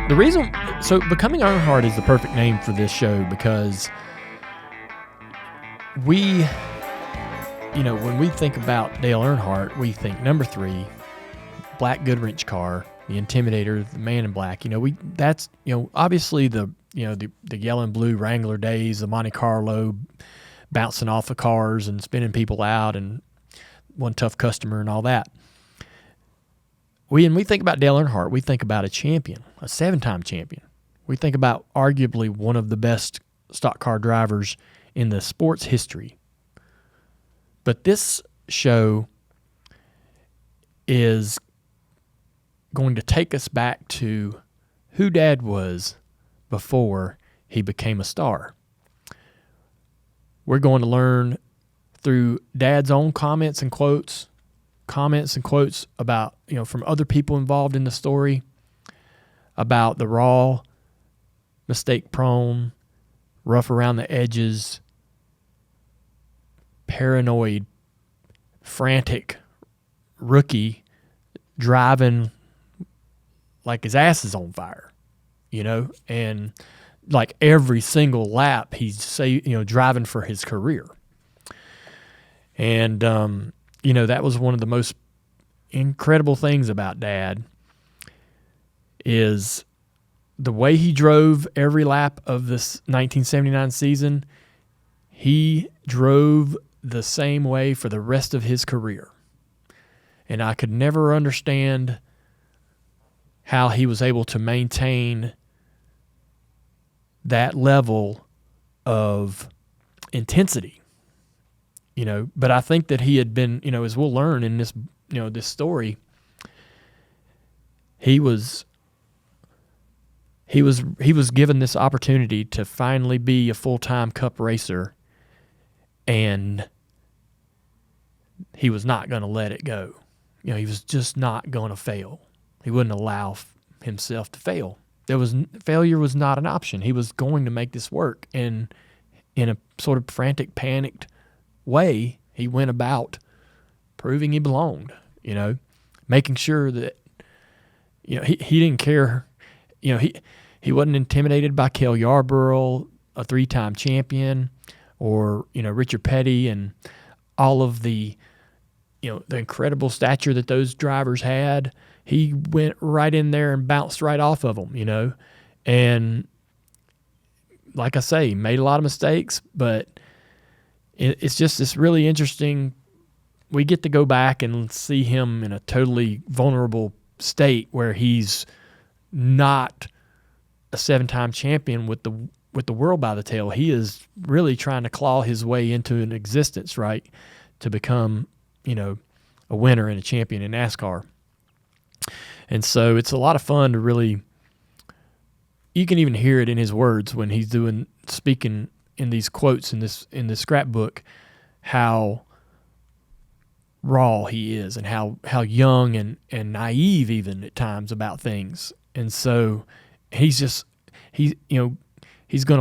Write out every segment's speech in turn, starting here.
So Becoming Earnhardt is the perfect name for this show because when we think about Dale Earnhardt, we think number 3, black Goodwrench car, the Intimidator, the Man in Black. That's obviously the yellow and blue Wrangler days, the Monte Carlo, bouncing off the cars and spinning people out, and one tough customer and all that. When we think about Dale Earnhardt, we think about a champion, a 7-time champion. We think about arguably one of the best stock car drivers in the sport's history. But this show is going to take us back to who Dad was before he became a star. We're going to learn through Dad's own comments and quotes about, from other people involved in the story, about the raw, mistake-prone, rough around the edges, paranoid, frantic rookie driving like his ass is on fire, and like every single lap he's driving for his career. And that was one of the most incredible things about Dad is the way he drove every lap of this 1979 season. He drove the same way for the rest of his career. And I could never understand how he was able to maintain that level of intensity. But I think that he had been, as we'll learn in this, this story, he was given this opportunity to finally be a full-time Cup racer, and he was not going to let it go. He was just not going to fail. He wouldn't allow himself to fail. Failure was not an option. He was going to make this work, and in a sort of frantic, panicked way, he went about proving he belonged, making sure that, he didn't care. He wasn't intimidated by Cale Yarborough, a 3-time champion, or, Richard Petty and all of the incredible stature that those drivers had. He went right in there and bounced right off of them, and like I say, made a lot of mistakes, but it's really interesting. We get to go back and see him in a totally vulnerable state where he's not a 7-time champion with the world by the tail. He is really trying to claw his way into an existence, right, to become, a winner and a champion in NASCAR. And so it's a lot of fun to really, you can even hear it in his words when he's speaking in these quotes in this scrapbook, how raw he is and how young and naive even at times about things. And so he's going to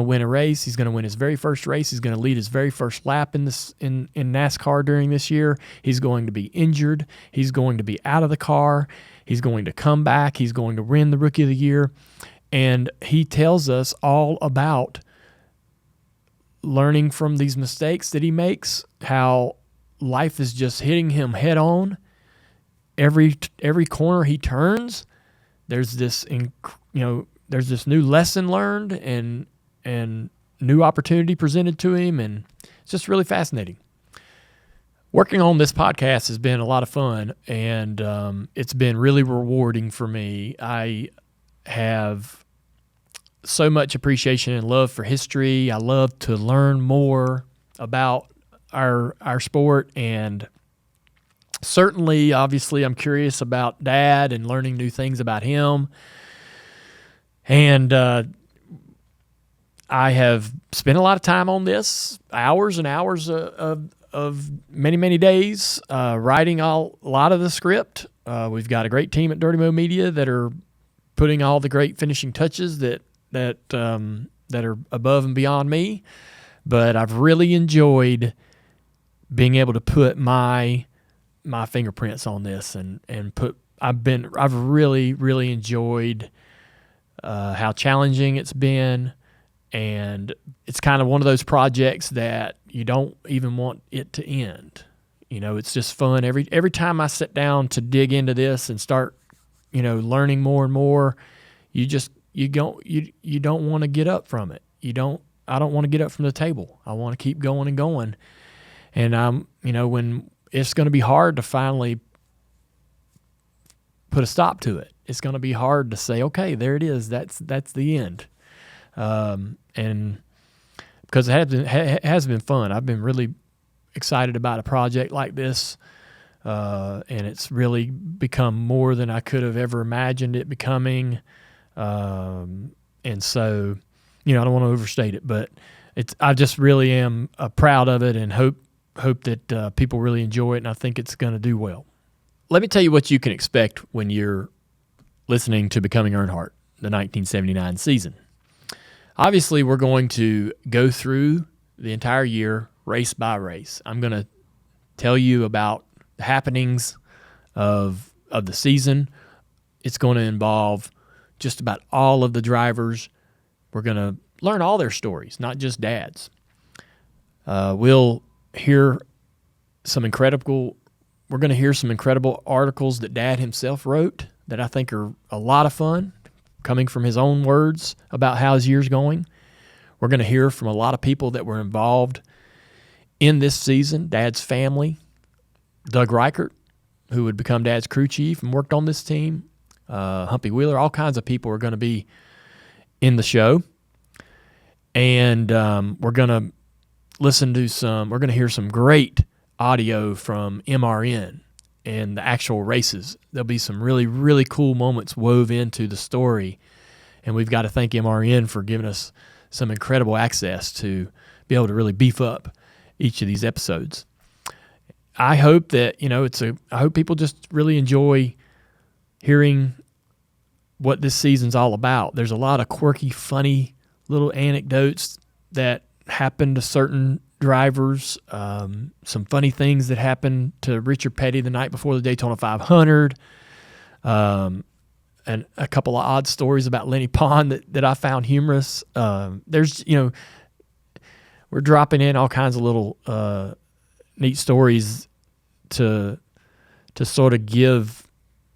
win a race. He's going to win his very first race. He's going to lead his very first lap in NASCAR during this year. He's going to be injured. He's going to be out of the car. He's going to come back. He's going to win the Rookie of the Year. And he tells us all about learning from these mistakes that he makes, how life is just hitting him head on. Every corner he turns, there's this new lesson learned and new opportunity presented to him, and it's just really fascinating. Working on this podcast has been a lot of fun, and it's been really rewarding for me. I have so much appreciation and love for history. I love to learn more about our sport, and certainly, obviously, I'm curious about Dad and learning new things about him. And I have spent a lot of time on this, hours and hours of many, many days writing a lot of the script. We've got a great team at Dirty Mo Media that are putting all the great finishing touches that are above and beyond me. But I've really enjoyed being able to put my fingerprints on this, and I've really, really enjoyed how challenging it's been. And it's kind of one of those projects that you don't even want it to end. It's just fun. Every time I sit down to dig into this and start, learning more and more, you don't want to get up from it. I don't want to get up from the table. I want to keep going and going. And when it's going to be hard to finally put a stop to it. It's going to be hard to say, okay, there it is. That's the end. And because it has been fun. I've been really excited about a project like this. And it's really become more than I could have ever imagined it becoming. And so, I don't want to overstate it, but I just really am proud of it and hope that people really enjoy it, and I think it's going to do well. Let me tell you what you can expect when you're listening to Becoming Earnhardt, the 1979 season. Obviously, we're going to go through the entire year, race by race. I'm going to tell you about the happenings of the season. It's going to involve just about all of the drivers. We're going to learn all their stories, not just Dad's. We'll hear some incredible articles that Dad himself wrote that I think are a lot of fun, coming from his own words about how his year's going. We're going to hear from a lot of people that were involved in this season. Dad's family, Doug Reichert, who would become Dad's crew chief and worked on this team, Humpy Wheeler, all kinds of people are going to be in the show. And we're going to hear some great audio from MRN and the actual races. There'll be some really, really cool moments wove into the story. And we've got to thank MRN for giving us some incredible access to be able to really beef up each of these episodes. I hope that, I hope people just really enjoy hearing what this season's all about. There's a lot of quirky, funny little anecdotes that happen to certain drivers, some funny things that happened to Richard Petty the night before the Daytona 500, and a couple of odd stories about Lenny Pond that I found humorous. There's, we're dropping in all kinds of little neat stories to sort of give,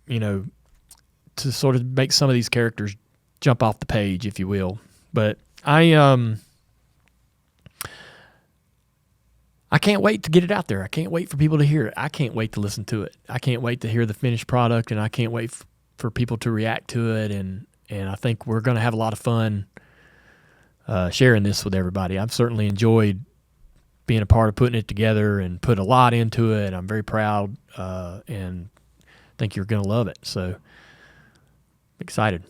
to sort of make some of these characters jump off the page, if you will. But I can't wait to get it out there. I can't wait for people to hear it. I can't wait to listen to it. I can't wait to hear the finished product, and I can't wait for people to react to it. And I think we're going to have a lot of fun sharing this with everybody. I've certainly enjoyed being a part of putting it together and put a lot into it. I'm very proud and think you're going to love it. So excited.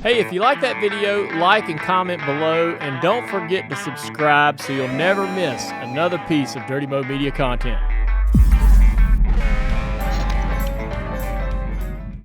Hey, if you like that video, like and comment below, and don't forget to subscribe so you'll never miss another piece of Dirty Mo Media content.